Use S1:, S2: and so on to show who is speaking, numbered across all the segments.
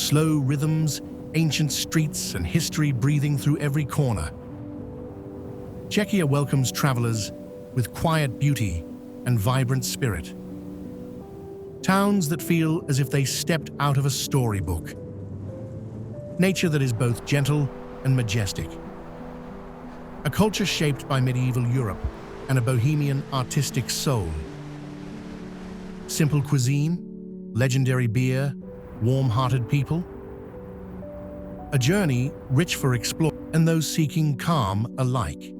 S1: slow rhythms, ancient streets, and history breathing through every corner. Czechia welcomes travelers with quiet beauty and vibrant spirit. Towns that feel as if they stepped out of a storybook. Nature that is both gentle and majestic. A culture shaped by medieval Europe and a bohemian artistic soul. Simple cuisine, legendary beer, warm-hearted people. A journey rich for explorers and those seeking calm alike.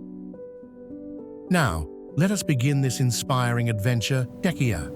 S1: Now, let us begin this inspiring adventure, Czechia.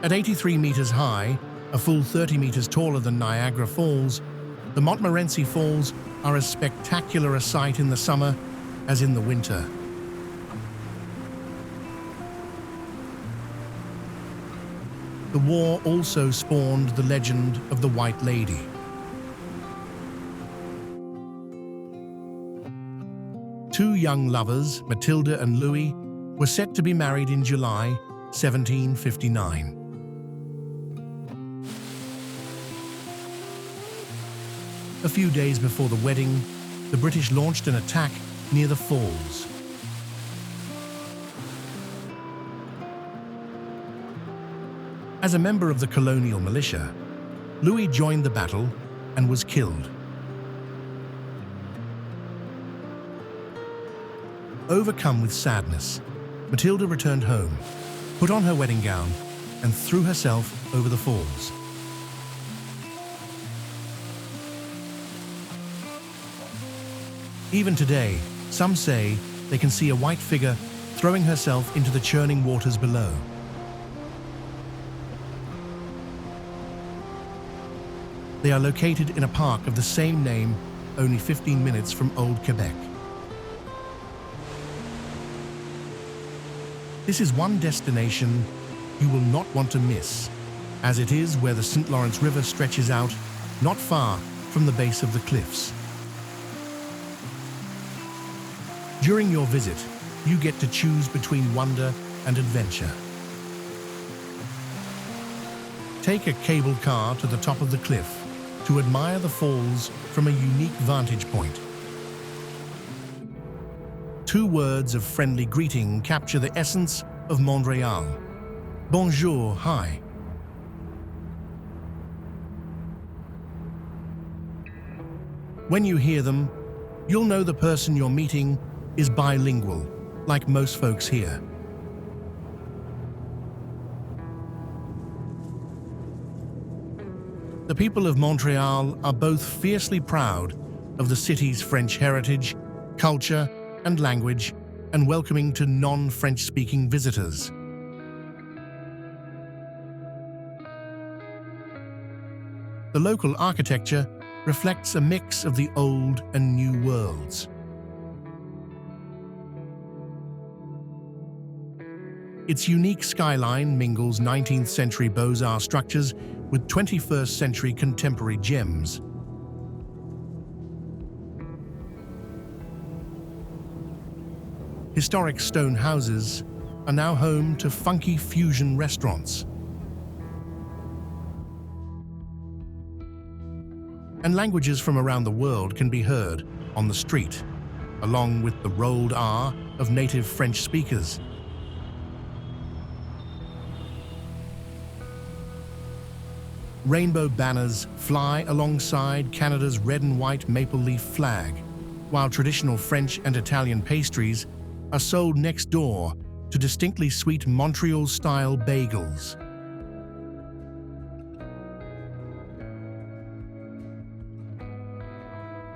S1: At 83 meters high, a full 30 meters taller than Niagara Falls, the Montmorency Falls are as spectacular a sight in the summer as in the winter. The war also spawned the legend of the White Lady. Two young lovers, Matilda and Louis, were set to be married in July 1759. A few days before the wedding, the British launched an attack near the falls. As a member of the colonial militia, Louis joined the battle and was killed. Overcome with sadness, Matilda returned home, put on her wedding gown, and threw herself over the falls. Even today, some say they can see a white figure throwing herself into the churning waters below. They are located in a park of the same name, only 15 minutes from Old Quebec. This is one destination you will not want to miss, as it is where the St. Lawrence River stretches out not far from the base of the cliffs. During your visit, you get to choose between wonder and adventure. Take a cable car to the top of the cliff to admire the falls from a unique vantage point. Two words of friendly greeting capture the essence of Montreal. Bonjour, hi. When you hear them, you'll know the person you're meeting is bilingual, like most folks here. The people of Montreal are both fiercely proud of the city's French heritage, culture, and language, and welcoming to non-French-speaking visitors. The local architecture reflects a mix of the old and new worlds. Its unique skyline mingles 19th century Beaux-Arts structures with 21st century contemporary gems. Historic stone houses are now home to funky fusion restaurants. And languages from around the world can be heard on the street, along with the rolled R of native French speakers. Rainbow banners fly alongside Canada's red and white maple leaf flag, while traditional French and Italian pastries are sold next door to distinctly sweet Montreal-style bagels.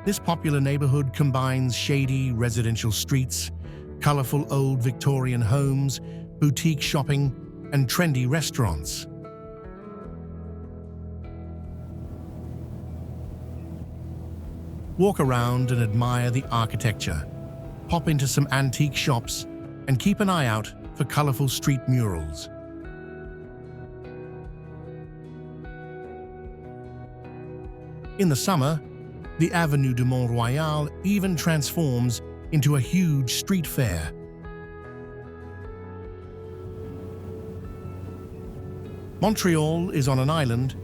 S1: This popular neighborhood combines shady residential streets, colorful old Victorian homes, boutique shopping, and trendy restaurants. Walk around and admire the architecture. Pop into some antique shops and keep an eye out for colorful street murals. In the summer, the Avenue de Mont-Royal even transforms into a huge street fair. Montreal is on an island,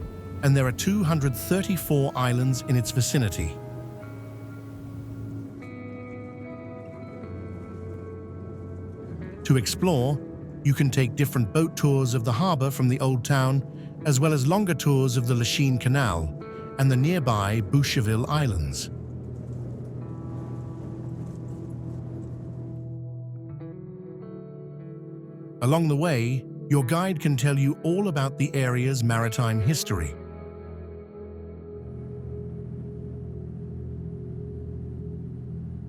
S1: and there are 234 islands in its vicinity. To explore, you can take different boat tours of the harbor from the Old Town, as well as longer tours of the Lachine Canal and the nearby Boucherville Islands. Along the way, your guide can tell you all about the area's maritime history.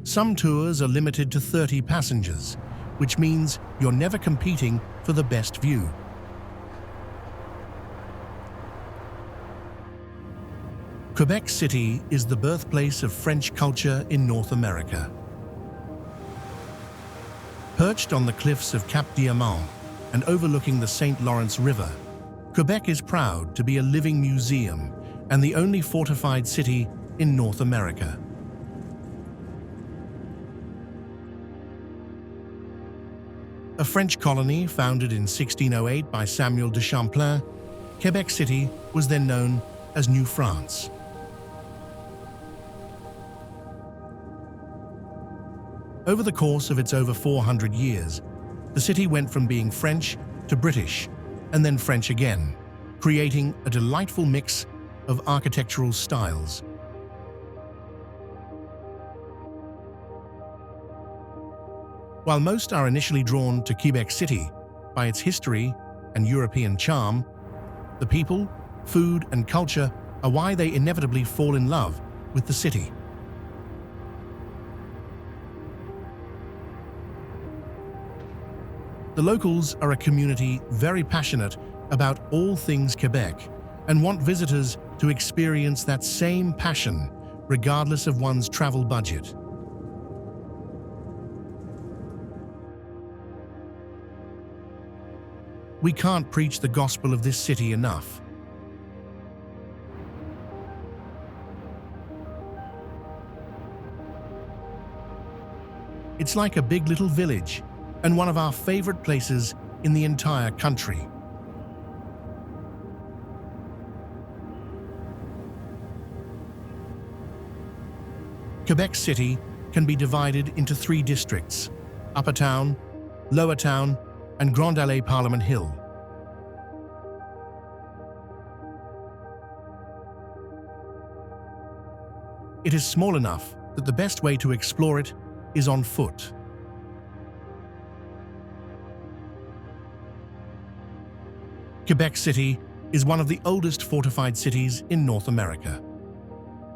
S1: Some tours are limited to 30 passengers, which means you're never competing for the best view. Quebec City is the birthplace of French culture in North America. Perched on the cliffs of Cap Diamant and overlooking the St. Lawrence River, Quebec is proud to be a living museum and the only fortified city in North America. A French colony founded in 1608 by Samuel de Champlain, Quebec City was then known as New France. Over the course of its over 400 years, the city went from being French to British, and then French again, creating a delightful mix of architectural styles. While most are initially drawn to Quebec City by its history and European charm, the people, food, and culture are why they inevitably fall in love with the city. The locals are a community very passionate about all things Quebec and want visitors to experience that same passion regardless of one's travel budget. We can't preach the gospel of this city enough. It's like a big little village, and one of our favorite places in the entire country. Quebec City can be divided into 3 districts: Upper Town, Lower Town, and Grande Allée Parliament Hill. It is small enough that the best way to explore it is on foot. Quebec City is one of the oldest fortified cities in North America.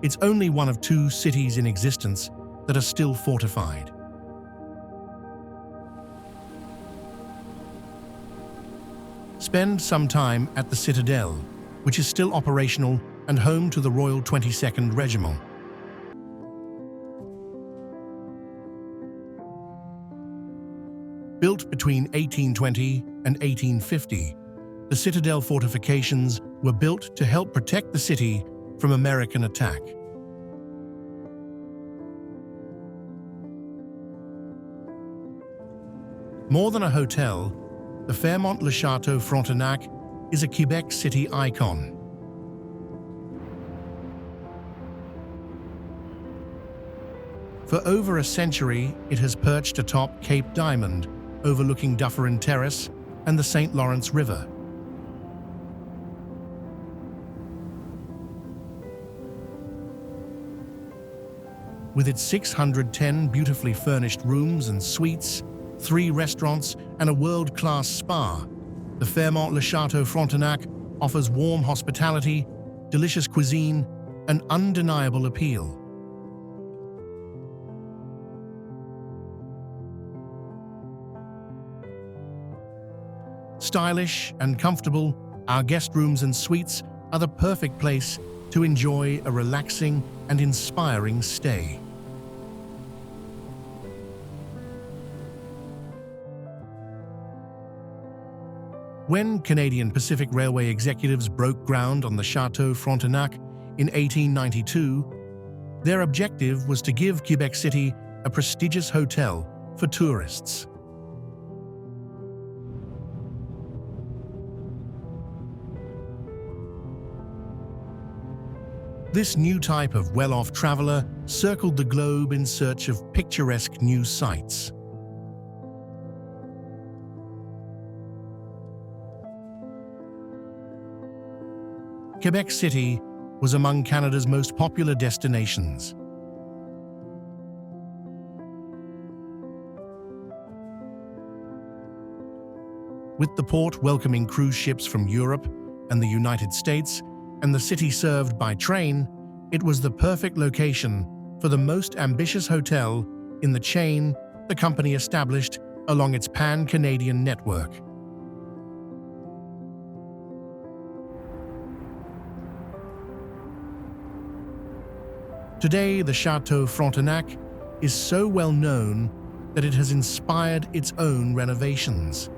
S1: It's only one of 2 cities in existence that are still fortified. Spend some time at the Citadel, which is still operational and home to the Royal 22nd Regiment. Built between 1820 and 1850, the Citadel fortifications were built to help protect the city from American attack. More than a hotel, the Fairmont Le Château Frontenac is a Quebec City icon. For over a century, it has perched atop Cape Diamond, overlooking Dufferin Terrace and the St. Lawrence River. With its 610 beautifully furnished rooms and suites, 3 restaurants, and a world-class spa, the Fairmont Le Château Frontenac offers warm hospitality, delicious cuisine, and undeniable appeal. Stylish and comfortable, our guest rooms and suites are the perfect place to enjoy a relaxing and inspiring stay. When Canadian Pacific Railway executives broke ground on the Château Frontenac in 1892, their objective was to give Quebec City a prestigious hotel for tourists. This new type of well-off traveler circled the globe in search of picturesque new sights. Quebec City was among Canada's most popular destinations. With the port welcoming cruise ships from Europe and the United States, and the city served by train, it was the perfect location for the most ambitious hotel in the chain the company established along its pan-Canadian network. Today, the Château Frontenac is so well known that it has inspired its own renovations.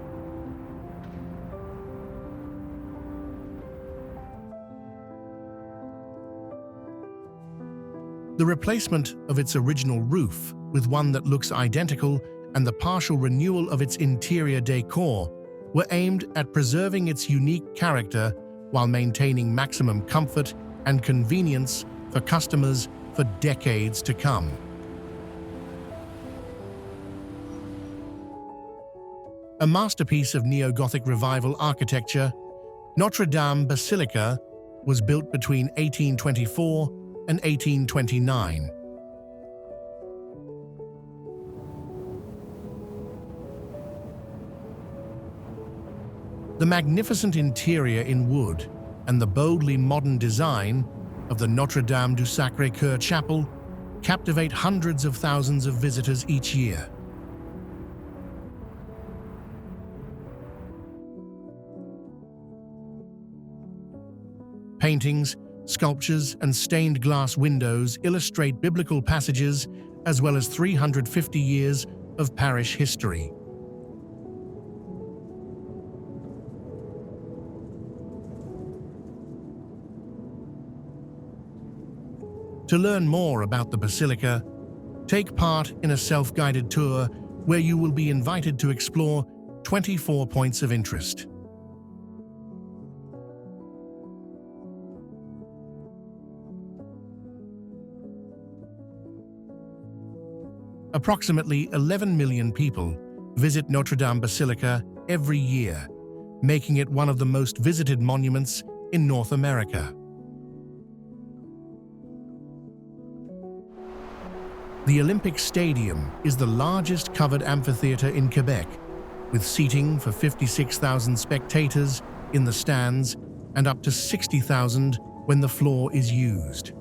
S1: The replacement of its original roof with one that looks identical and the partial renewal of its interior decor were aimed at preserving its unique character while maintaining maximum comfort and convenience for customers for decades to come. A masterpiece of neo-Gothic revival architecture, Notre-Dame Basilica was built between 1824 and 1829. The magnificent interior in wood and the boldly modern design of the Notre-Dame du Sacré-Cœur chapel captivate hundreds of thousands of visitors each year. Paintings, sculptures, and stained glass windows illustrate biblical passages as well as 350 years of parish history. To learn more about the Basilica, take part in a self-guided tour where you will be invited to explore 24 points of interest. Approximately 11 million people visit Notre-Dame Basilica every year, making it one of the most visited monuments in North America. The Olympic Stadium is the largest covered amphitheater in Quebec, with seating for 56,000 spectators in the stands and up to 60,000 when the floor is used.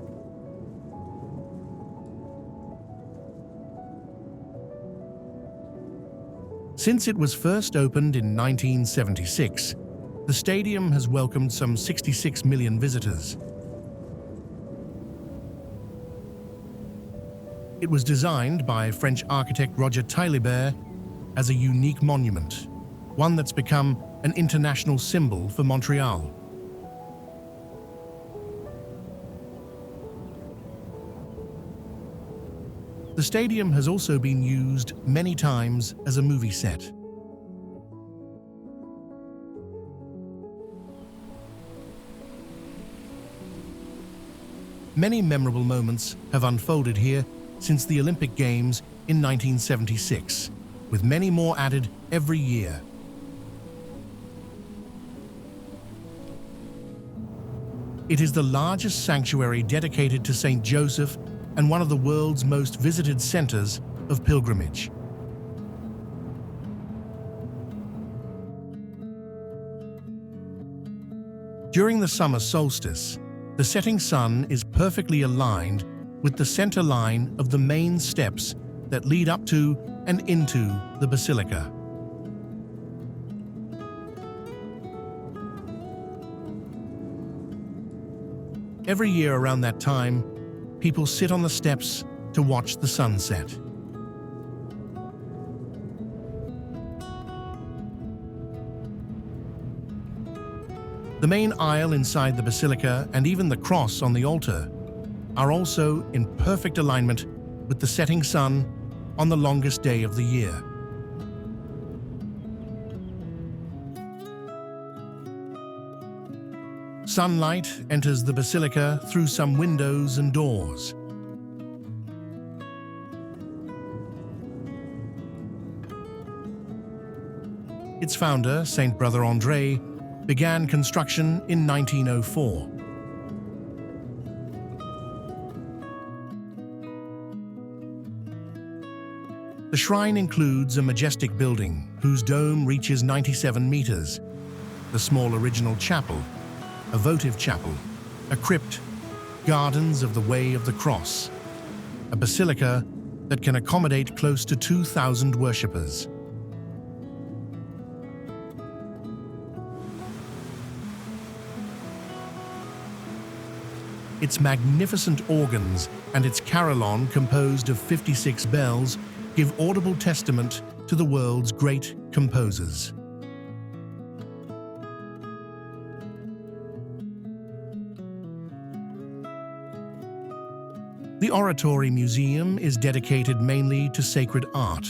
S1: Since it was first opened in 1976, the stadium has welcomed some 66 million visitors. It was designed by French architect Roger Taillibert as a unique monument, one that's become an international symbol for Montreal. The stadium has also been used many times as a movie set. Many memorable moments have unfolded here since the Olympic Games in 1976, with many more added every year. It is the largest sanctuary dedicated to Saint Joseph and one of the world's most visited centers of pilgrimage. During the summer solstice, the setting sun is perfectly aligned with the center line of the main steps that lead up to and into the basilica. Every year around that time, people sit on the steps to watch the sunset. The main aisle inside the Basilica and even the cross on the altar are also in perfect alignment with the setting sun on the longest day of the year. Sunlight enters the Basilica through some windows and doors. Its founder, Saint Brother André, began construction in 1904. The shrine includes a majestic building whose dome reaches 97 meters, the small original chapel, a votive chapel, a crypt, gardens of the Way of the Cross, a basilica that can accommodate close to 2,000 worshippers. Its magnificent organs and its carillon, composed of 56 bells, give audible testament to the world's great composers. The Oratory Museum is dedicated mainly to sacred art.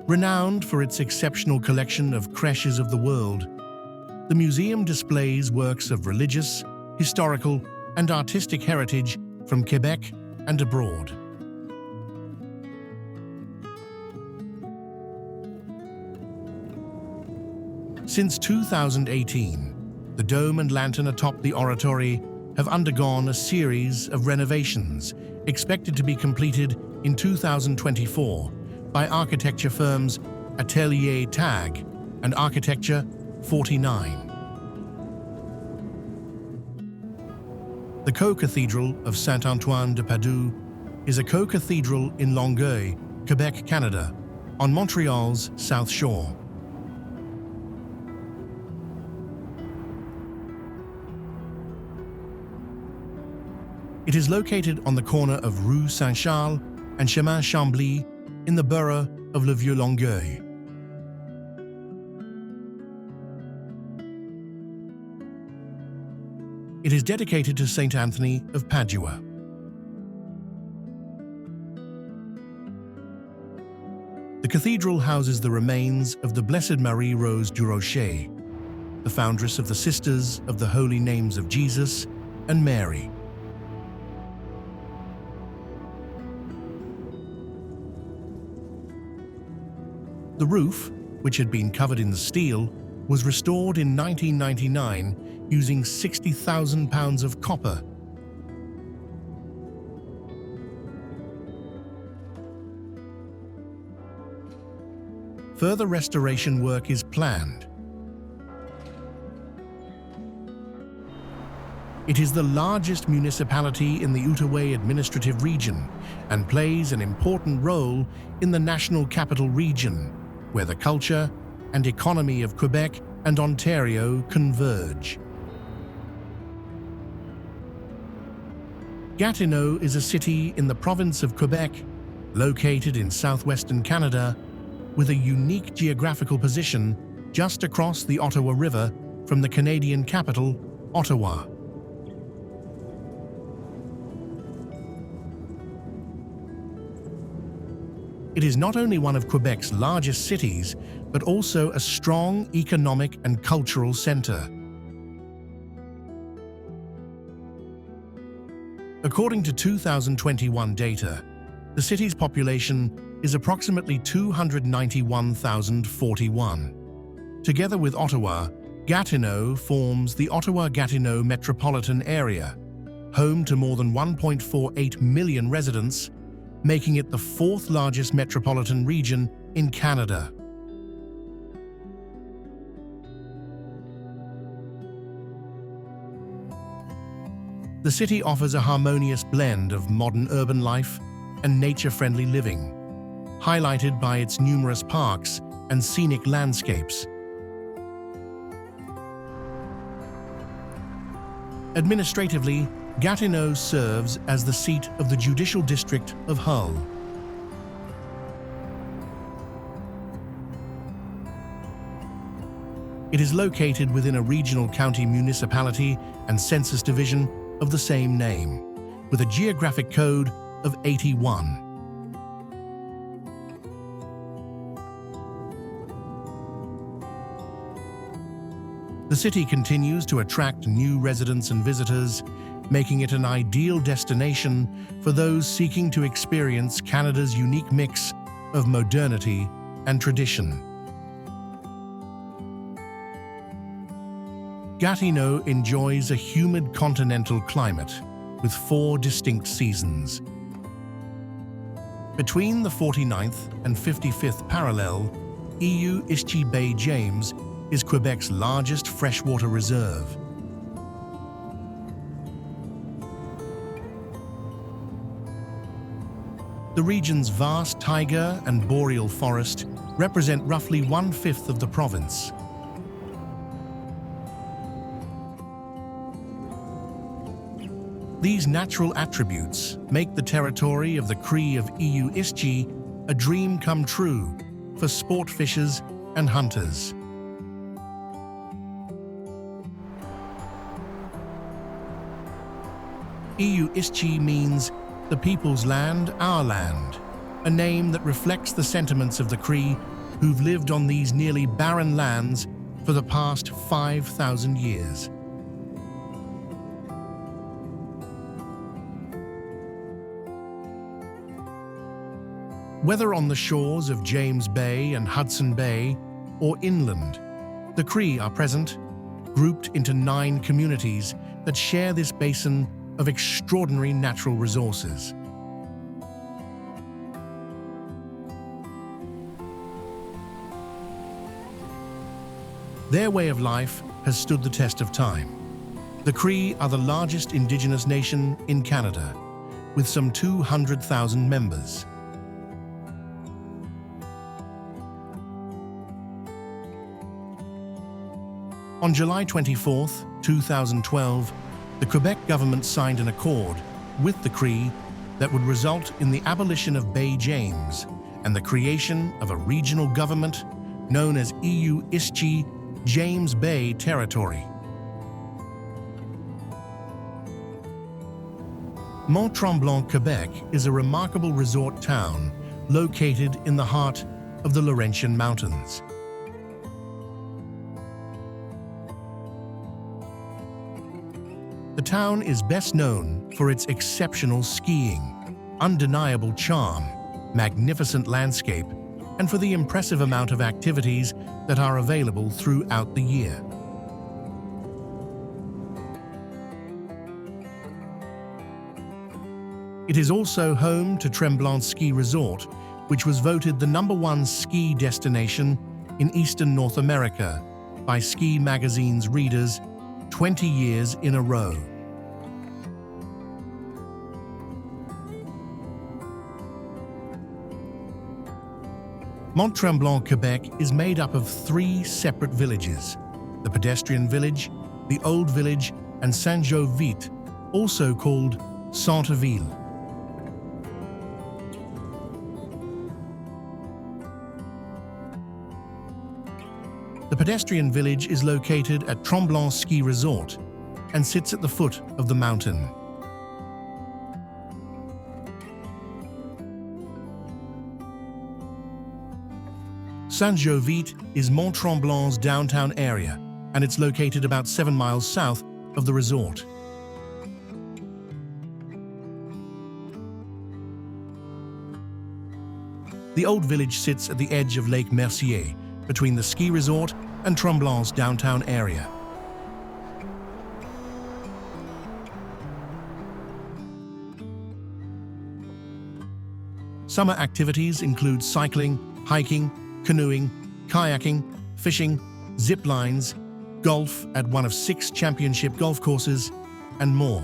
S1: Renowned for its exceptional collection of creches of the world, the museum displays works of religious, historical, and artistic heritage from Quebec and abroad. Since 2018, the dome and lantern atop the Oratory have undergone a series of renovations, expected to be completed in 2024 by architecture firms Atelier Tag and Architecture 49. The Co-Cathedral of Saint-Antoine-de-Padoue is a co-cathedral in Longueuil, Quebec, Canada, on Montreal's South Shore. It is located on the corner of Rue Saint-Charles and Chemin Chambly in the borough of Le Vieux-Longueuil. It is dedicated to Saint Anthony of Padua. The cathedral houses the remains of the Blessed Marie Rose du Rocher, the foundress of the Sisters of the Holy Names of Jesus and Mary. The roof, which had been covered in steel, was restored in 1999 using 60,000 pounds of copper. Further restoration work is planned. It is the largest municipality in the Outaouais administrative region and plays an important role in the National Capital Region, where the culture and economy of Quebec and Ontario converge. Gatineau is a city in the province of Quebec, located in southwestern Canada, with a unique geographical position just across the Ottawa River from the Canadian capital, Ottawa. It is not only one of Quebec's largest cities, but also a strong economic and cultural center. According to 2021 data, the city's population is approximately 291,041. Together with Ottawa, Gatineau forms the Ottawa-Gatineau metropolitan area, home to more than 1.48 million residents, making it the fourth largest metropolitan region in Canada. The city offers a harmonious blend of modern urban life and nature-friendly living, highlighted by its numerous parks and scenic landscapes. Administratively, Gatineau serves as the seat of the judicial district of Hull. It is located within a regional county municipality and census division of the same name, with a geographic code of 81. The city continues to attract new residents and visitors, making it an ideal destination for those seeking to experience Canada's unique mix of modernity and tradition. Gatineau enjoys a humid continental climate with 4 distinct seasons. Between the 49th and 55th parallel, Eeyou Istchee Baie-James is Quebec's largest freshwater reserve. The region's vast taiga and boreal forest represent roughly 1/5 of the province. These natural attributes make the territory of the Cree of Eeyou Istchee a dream come true for sport fishers and hunters. Eeyou Istchee means the people's land, our land, a name that reflects the sentiments of the Cree who've lived on these nearly barren lands for the past 5,000 years. Whether on the shores of James Bay and Hudson Bay or inland, the Cree are present, grouped into 9 communities that share this basin of extraordinary natural resources. Their way of life has stood the test of time. The Cree are the largest Indigenous nation in Canada, with some 200,000 members. On July 24, 2012, the Quebec government signed an accord with the Cree that would result in the abolition of Baie-James and the creation of a regional government known as Eeyou Istchee James Bay Territory. Mont-Tremblant, Quebec is a remarkable resort town located in the heart of the Laurentian Mountains. The town is best known for its exceptional skiing, undeniable charm, magnificent landscape, and for the impressive amount of activities that are available throughout the year. It is also home to Tremblant Ski Resort, which was voted the #1 ski destination in Eastern North America by Ski Magazine's readers 20 years in a row. Mont-Tremblant, Quebec is made up of 3 separate villages: the pedestrian village, the old village, and Saint-Jovite, also called Centreville. The pedestrian village is located at Tremblant Ski Resort and sits at the foot of the mountain. Saint-Jovite is Mont-Tremblant's downtown area, and it's located about 7 miles south of the resort. The old village sits at the edge of Lake Mercier, between the ski resort and Tremblant's downtown area. Summer activities include cycling, hiking, canoeing, kayaking, fishing, zip lines, golf at one of 6 championship golf courses, and more.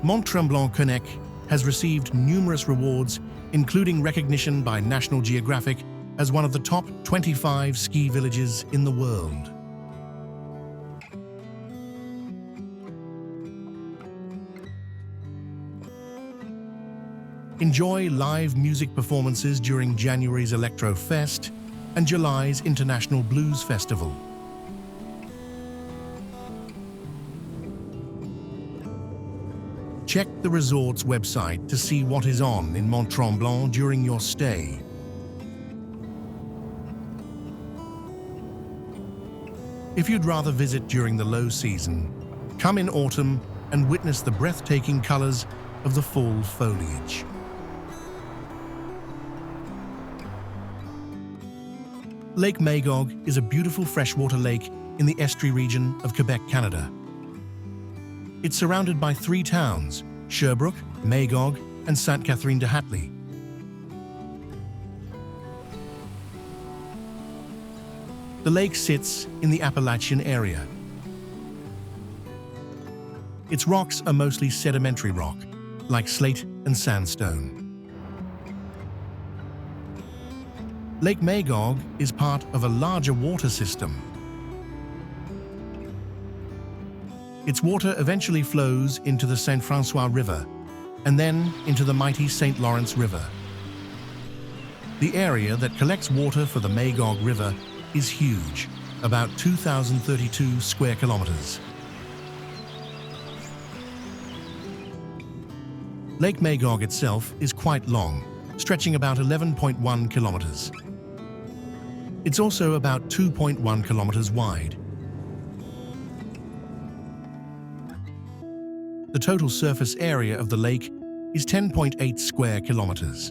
S1: Mont-Tremblant has received numerous rewards, including recognition by National Geographic as one of the top 25 ski villages in the world. Enjoy live music performances during January's Electro Fest and July's International Blues Festival. Check the resort's website to see what is on in Mont-Tremblant during your stay. If you'd rather visit during the low season, come in autumn and witness the breathtaking colors of the fall foliage. Lake Magog is a beautiful freshwater lake in the Estrie region of Quebec, Canada. It's surrounded by 3 towns, Sherbrooke, Magog, and Sainte-Catherine-de-Hatley. The lake sits in the Appalachian area. Its rocks are mostly sedimentary rock, like slate and sandstone. Lake Magog is part of a larger water system. Its water eventually flows into the St. Francois River and then into the mighty St. Lawrence River. The area that collects water for the Magog River is huge, about 2,032 square kilometers. Lake Magog itself is quite long, stretching about 11.1 kilometers. It's also about 2.1 kilometers wide. The total surface area of the lake is 10.8 square kilometers.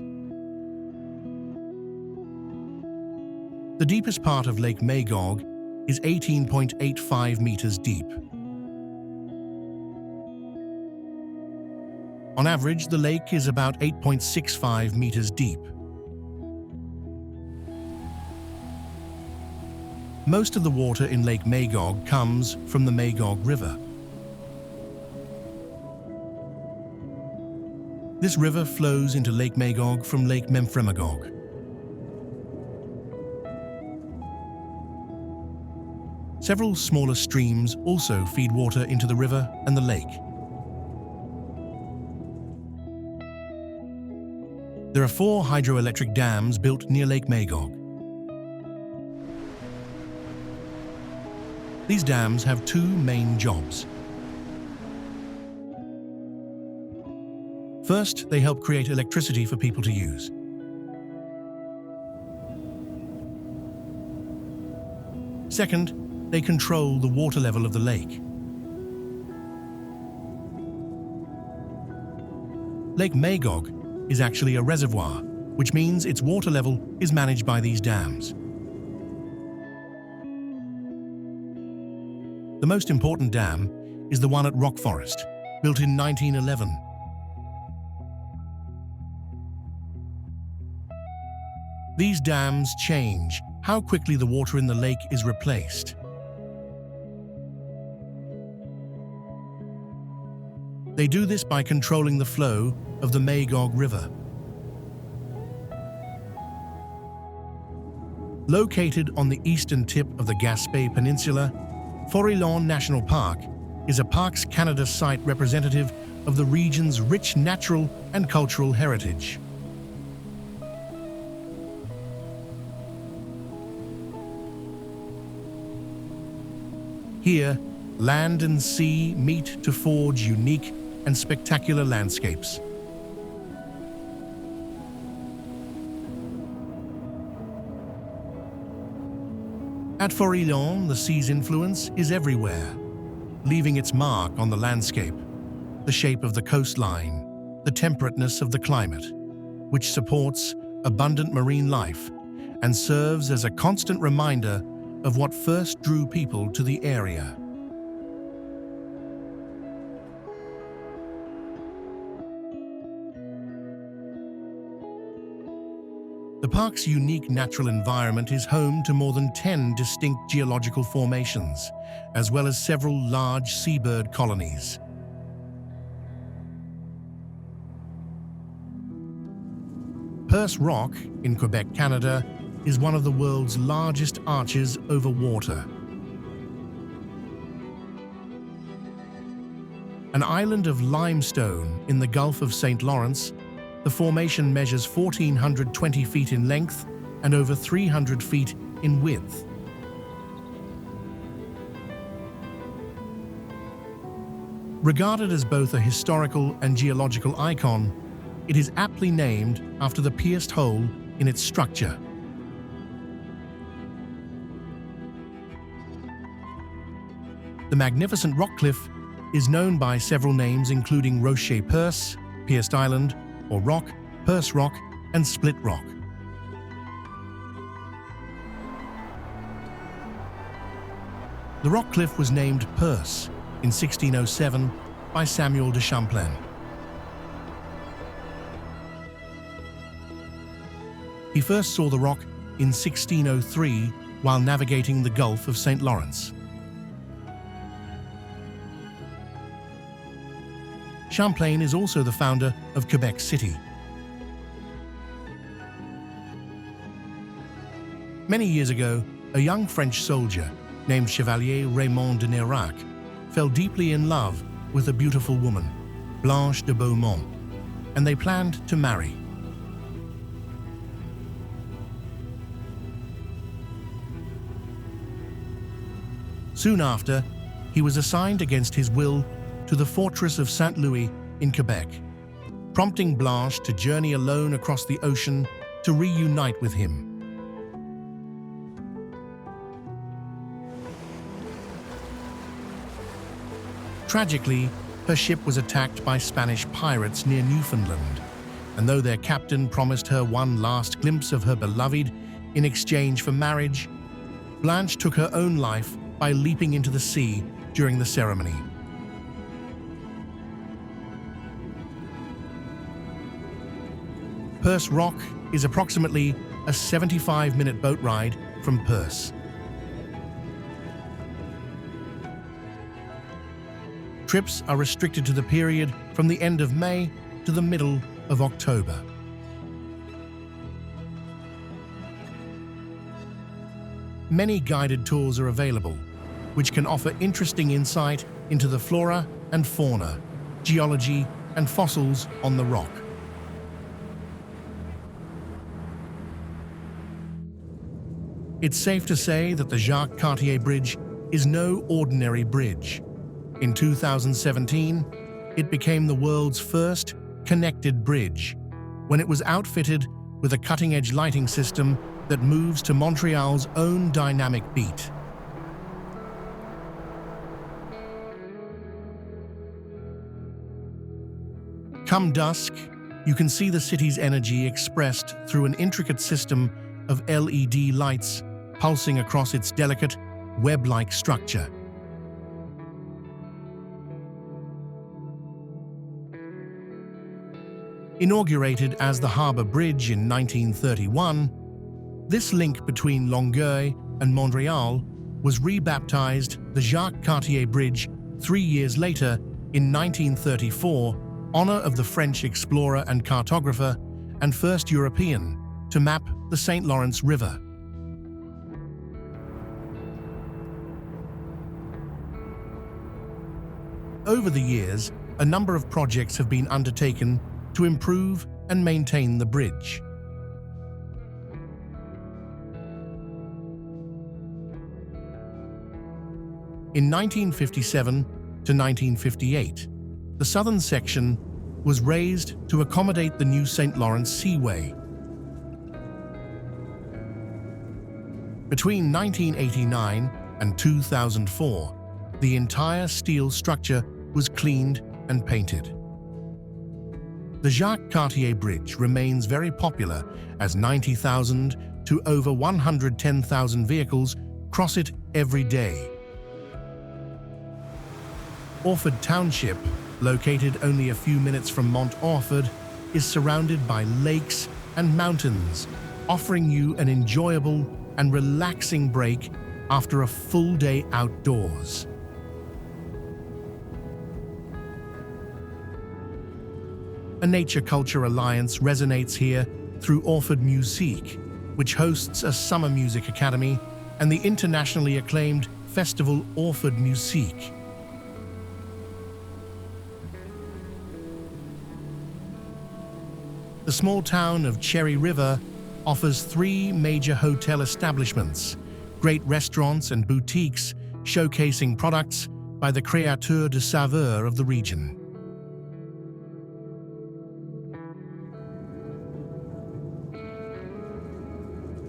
S1: The deepest part of Lake Magog is 18.85 meters deep. On average, the lake is about 8.65 meters deep. Most of the water in Lake Magog comes from the Magog River. This river flows into Lake Magog from Lake Memphremagog. Several smaller streams also feed water into the river and the lake. There are 4 hydroelectric dams built near Lake Magog. These dams have 2 main jobs. First, they help create electricity for people to use. Second, they control the water level of the lake. Lake Magog is actually a reservoir, which means its water level is managed by these dams. The most important dam is the one at Rock Forest, built in 1911. These dams change how quickly the water in the lake is replaced. They do this by controlling the flow of the Magog River. Located on the eastern tip of the Gaspé Peninsula, Forillon National Park is a Parks Canada site representative of the region's rich natural and cultural heritage. Here, land and sea meet to forge unique and spectacular landscapes. At Forillon, the sea's influence is everywhere, leaving its mark on the landscape, the shape of the coastline, the temperateness of the climate, which supports abundant marine life and serves as a constant reminder of what first drew people to the area. The park's unique natural environment is home to more than 10 distinct geological formations, as well as several large seabird colonies. Percé Rock in Quebec, Canada, is one of the world's largest arches over water. An island of limestone in the Gulf of St. Lawrence, the formation measures 1,420 feet in length and over 300 feet in width. Regarded as both a historical and geological icon, it is aptly named after the pierced hole in its structure. The magnificent rock cliff is known by several names including Rocher Percé, Pierced Island, or Rock, Percé Rock, and Split Rock. The rock cliff was named Percé in 1607 by Samuel de Champlain. He first saw the rock in 1603 while navigating the Gulf of St. Lawrence. Champlain is also the founder of Quebec City. Many years ago, a young French soldier named Chevalier Raymond de Nerac fell deeply in love with a beautiful woman, Blanche de Beaumont, and they planned to marry. Soon after, he was assigned against his will to the fortress of Saint Louis in Quebec, prompting Blanche to journey alone across the ocean to reunite with him. Tragically, her ship was attacked by Spanish pirates near Newfoundland, and though their captain promised her one last glimpse of her beloved in exchange for marriage, Blanche took her own life by leaping into the sea during the ceremony. Percé Rock is approximately a 75-minute boat ride from Percé. Trips are restricted to the period from the end of May to the middle of October. Many guided tours are available, which can offer interesting insight into the flora and fauna, geology, and fossils on the rock. It's safe to say that the Jacques Cartier Bridge is no ordinary bridge. In 2017, it became the world's first connected bridge when it was outfitted with a cutting-edge lighting system that moves to Montreal's own dynamic beat. Come dusk, you can see the city's energy expressed through an intricate system of LED lights pulsing across its delicate, web-like structure. Inaugurated as the Harbour Bridge in 1931, this link between Longueuil and Montreal was rebaptized the Jacques Cartier Bridge 3 years later in 1934, honor of the French explorer and cartographer and first European to map the St. Lawrence River. Over the years, a number of projects have been undertaken to improve and maintain the bridge. In 1957 to 1958, the southern section was raised to accommodate the new St. Lawrence Seaway. Between 1989 and 2004, the entire steel structure was cleaned and painted. The Jacques Cartier Bridge remains very popular as 90,000 to over 110,000 vehicles cross it every day. Orford Township, located only a few minutes from Mont Orford, is surrounded by lakes and mountains, offering you an enjoyable and relaxing break after a full day outdoors. A nature-culture alliance resonates here through Orford Musique, which hosts a summer music academy, and the internationally acclaimed festival Orford Musique. The small town of Cherry River offers 3 major hotel establishments, great restaurants and boutiques showcasing products by the créateurs de saveur of the region.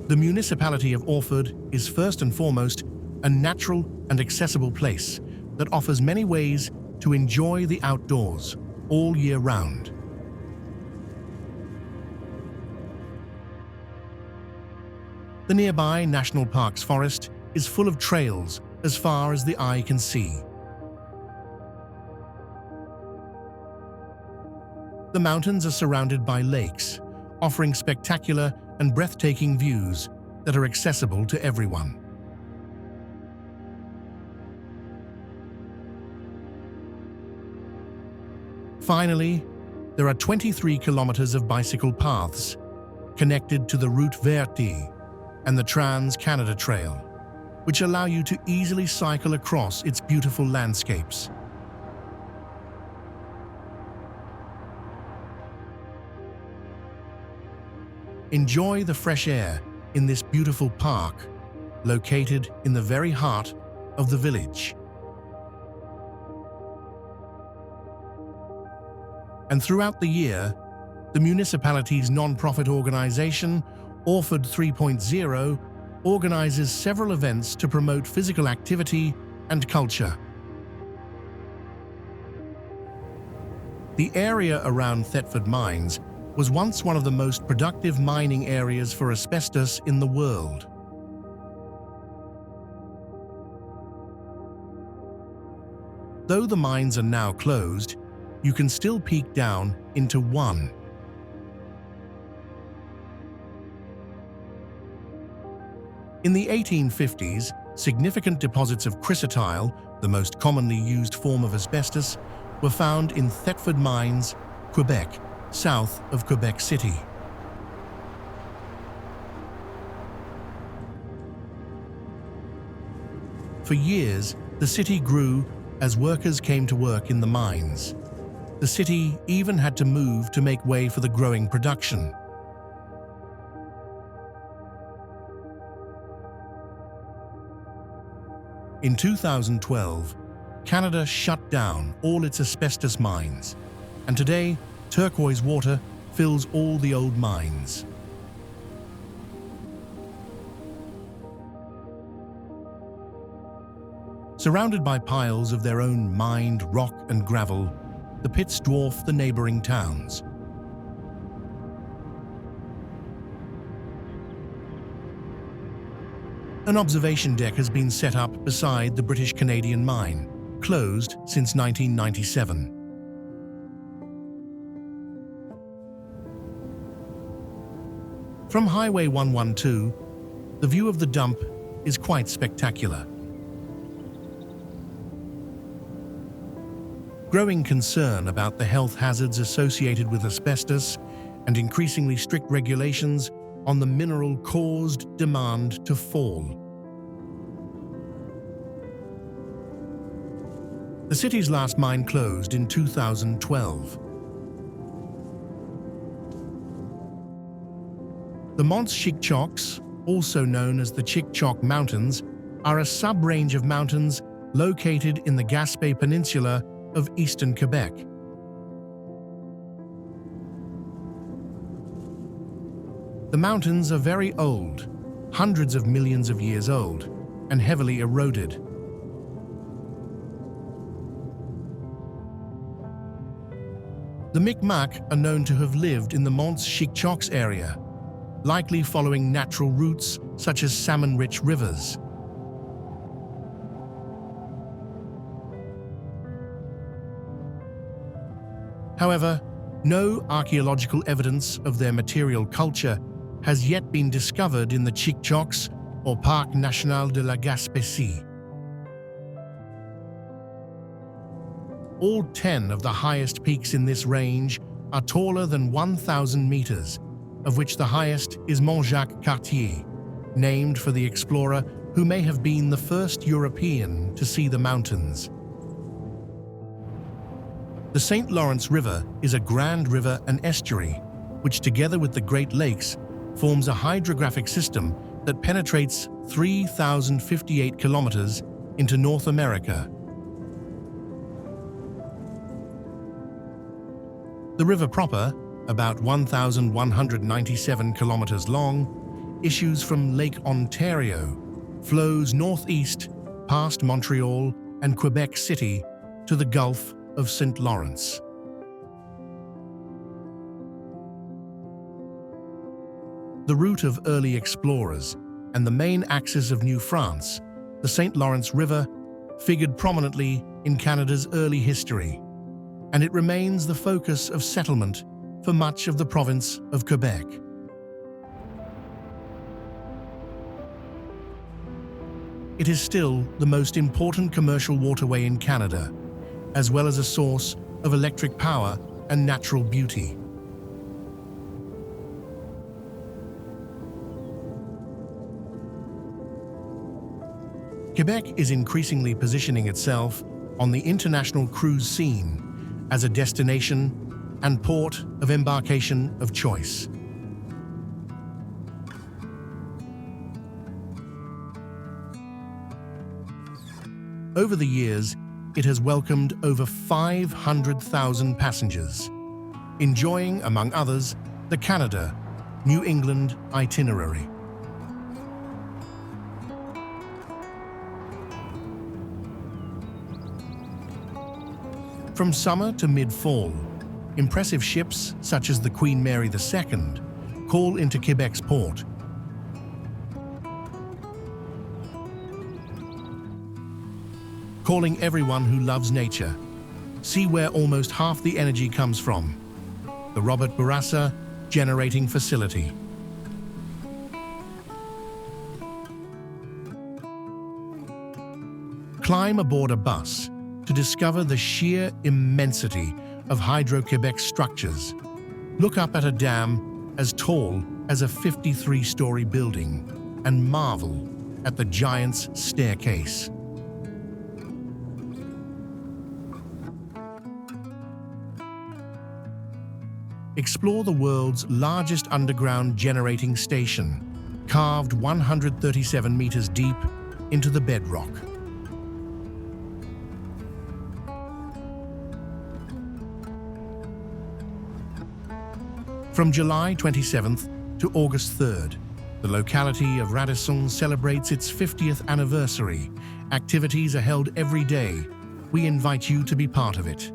S1: The municipality of Orford is first and foremost a natural and accessible place that offers many ways to enjoy the outdoors all year round. The nearby National Parks forest is full of trails as far as the eye can see. The mountains are surrounded by lakes, offering spectacular and breathtaking views that are accessible to everyone. Finally, there are 23 kilometers of bicycle paths connected to the Route Verte and the Trans-Canada Trail, which allow you to easily cycle across its beautiful landscapes. Enjoy the fresh air in this beautiful park, located in the very heart of the village. And throughout the year, the municipality's non-profit organization, Orford 3.0, organizes several events to promote physical activity and culture. The area around Thetford Mines was once one of the most productive mining areas for asbestos in the world. Though the mines are now closed, you can still peek down into one. In the 1850s, significant deposits of chrysotile, the most commonly used form of asbestos, were found in Thetford Mines, Quebec, south of Quebec City. For years, the city grew as workers came to work in the mines. The city even had to move to make way for the growing production. In 2012, Canada shut down all its asbestos mines, and today, turquoise water fills all the old mines. Surrounded by piles of their own mined rock and gravel, the pits dwarf the neighboring towns. An observation deck has been set up beside the British-Canadian mine, closed since 1997. From Highway 112, the view of the dump is quite spectacular. Growing concern about the health hazards associated with asbestos and increasingly strict regulations on the mineral caused demand to fall. The city's last mine closed in 2012. The Monts Chic-chocs, also known as the Chic-choc Mountains, are a sub-range of mountains located in the Gaspé Peninsula of eastern Quebec. The mountains are very old, hundreds of millions of years old, and heavily eroded. The Micmac are known to have lived in the Monts Chic-chocs area, likely following natural routes such as salmon-rich rivers. However, no archaeological evidence of their material culture has yet been discovered in the Chic-chocs or Parc National de la Gaspésie. All 10 of the highest peaks in this range are taller than 1,000 meters, of which the highest is Mont-Jacques, named for the explorer who may have been the first European to see the mountains. The St. Lawrence River is a grand river and estuary, which together with the Great Lakes forms a hydrographic system that penetrates 3,058 kilometers into North America. The river proper, about 1,197 kilometers long, issues from Lake Ontario, flows northeast past Montreal and Quebec City to the Gulf of St. Lawrence. The route of early explorers and the main axis of New France, the St. Lawrence River figured prominently in Canada's early history, and it remains the focus of settlement for much of the province of Quebec. It is still the most important commercial waterway in Canada, as well as a source of electric power and natural beauty. Quebec is increasingly positioning itself on the international cruise scene as a destination and port of embarkation of choice. Over the years, it has welcomed over 500,000 passengers, enjoying, among others, the Canada, New England itinerary. From summer to mid-fall, impressive ships such as the Queen Mary II call into Quebec's port. Calling everyone who loves nature. See where almost half the energy comes from. The Robert-Bourassa Generating Facility. Climb aboard a bus to discover the sheer immensity of Hydro-Quebec structures. Look up at a dam as tall as a 53-story building and marvel at the giant's staircase. Explore the world's largest underground generating station, carved 137 meters deep into the bedrock. From July 27th to August 3rd, the locality of Radisson celebrates its 50th anniversary. Activities are held every day. We invite you to be part of it.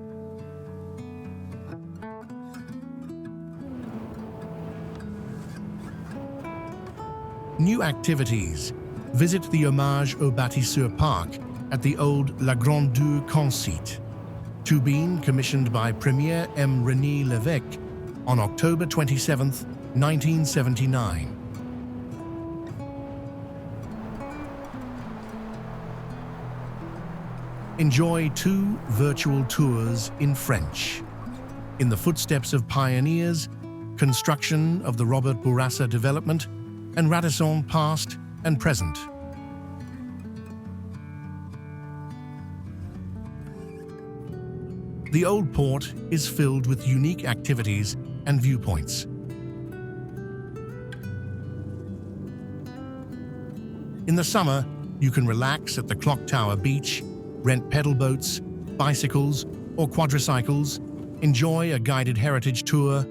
S1: New activities. Visit the Hommage aux Bâtisseurs Park at the old La Grandeur Concite. Turbine commissioned by Premier M. René Lévesque on October 27, 1979. Enjoy 2 virtual tours in French. In the footsteps of pioneers, construction of the Robert-Bourassa development, and Radisson past and present. The Old Port is filled with unique activities and viewpoints. In the summer, you can relax at the Clock Tower Beach, rent pedal boats, bicycles, or quadricycles, enjoy a guided heritage tour,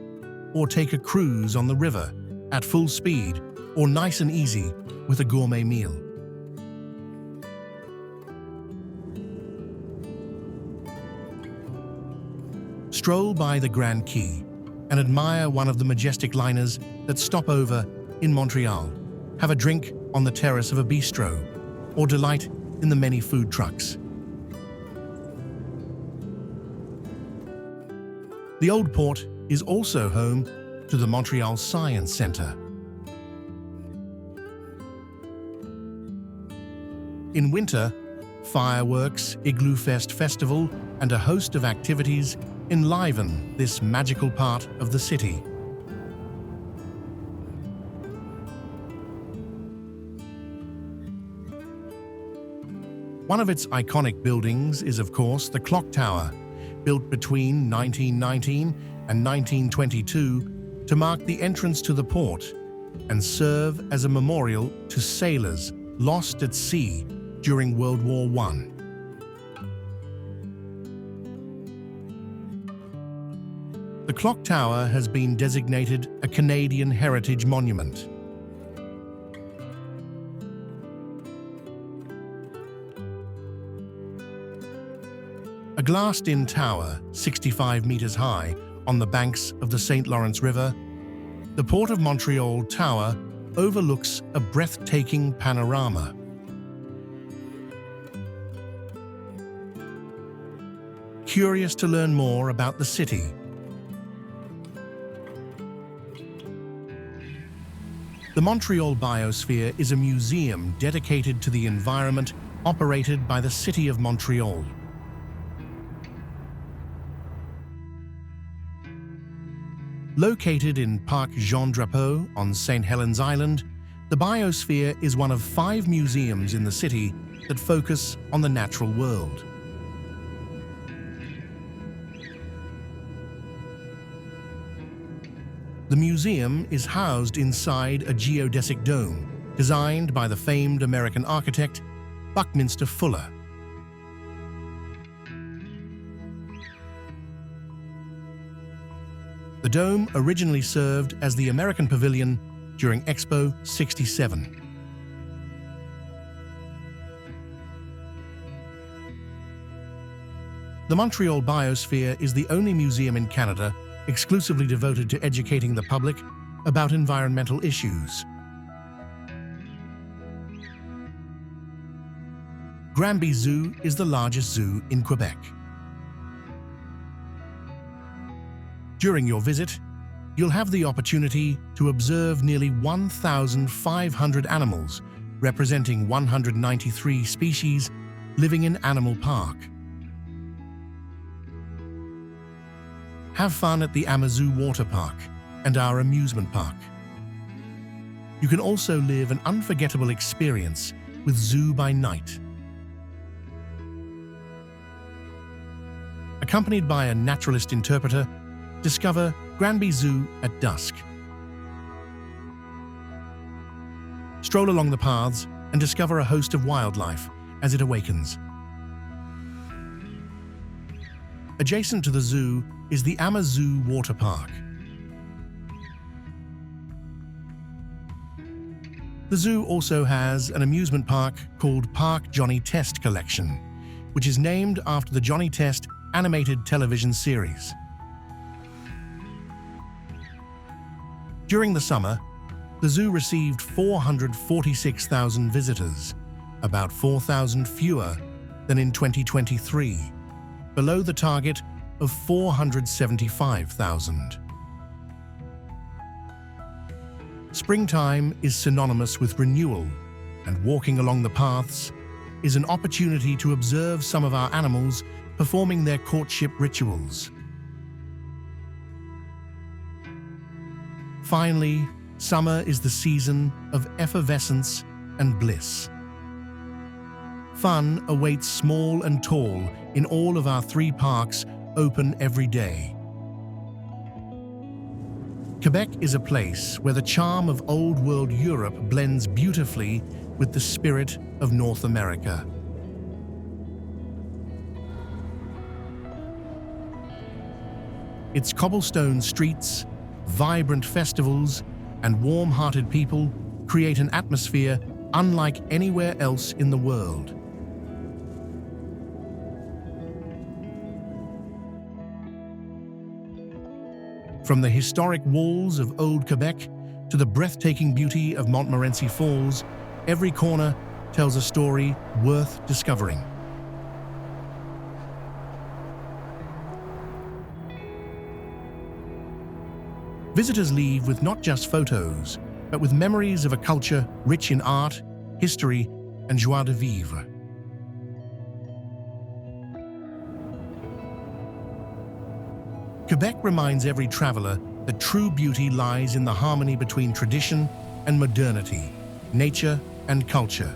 S1: or take a cruise on the river at full speed or nice and easy with a gourmet meal. Stroll by the Grand Quay and admire one of the majestic liners that stop over in Montreal. Have a drink on the terrace of a bistro or delight in the many food trucks. The Old Port is also home to the Montreal Science Centre. In winter, fireworks, Igloo Fest Festival, and a host of activities enliven this magical part of the city. One of its iconic buildings is, of course, the Clock Tower, built between 1919 and 1922 to mark the entrance to the port and serve as a memorial to sailors lost at sea during World War I. The Clock Tower has been designated a Canadian Heritage Monument. A glassed-in tower, 65 meters high, on the banks of the St. Lawrence River, the Port of Montreal Tower overlooks a breathtaking panorama. Curious to learn more about the city? The Montreal Biosphere is a museum dedicated to the environment operated by the City of Montreal. Located in Parc Jean Drapeau on St. Helens Island, the Biosphere is one of 5 museums in the city that focus on the natural world. The museum is housed inside a geodesic dome designed by the famed American architect Buckminster Fuller. The dome originally served as the American Pavilion during Expo 67. The Montreal Biosphere is the only museum in Canada exclusively devoted to educating the public about environmental issues. Granby Zoo is the largest zoo in Quebec. During your visit, you'll have the opportunity to observe nearly 1,500 animals, representing 193 species, living in Animal Park. Have fun at the Amazoo Water Park and our amusement park. You can also live an unforgettable experience with Zoo by Night. Accompanied by a naturalist interpreter, discover Granby Zoo at dusk. Stroll along the paths and discover a host of wildlife as it awakens. Adjacent to the zoo is the Amazoo Water Park. The zoo also has an amusement park called Park Johnny Test Collection, which is named after the Johnny Test animated television series. During the summer, the zoo received 446,000 visitors, about 4,000 fewer than in 2023, below the target of 475,000. Springtime is synonymous with renewal, and walking along the paths is an opportunity to observe some of our animals performing their courtship rituals. Finally, summer is the season of effervescence and bliss. Fun awaits small and tall in all of our 3 parks, open every day. Quebec is a place where the charm of Old World Europe blends beautifully with the spirit of North America. Its cobblestone streets, vibrant festivals, and warm-hearted people create an atmosphere unlike anywhere else in the world. From the historic walls of Old Quebec to the breathtaking beauty of Montmorency Falls, every corner tells a story worth discovering. Visitors leave with not just photos, but with memories of a culture rich in art, history, and joie de vivre. Quebec reminds every traveler that true beauty lies in the harmony between tradition and modernity, nature and culture.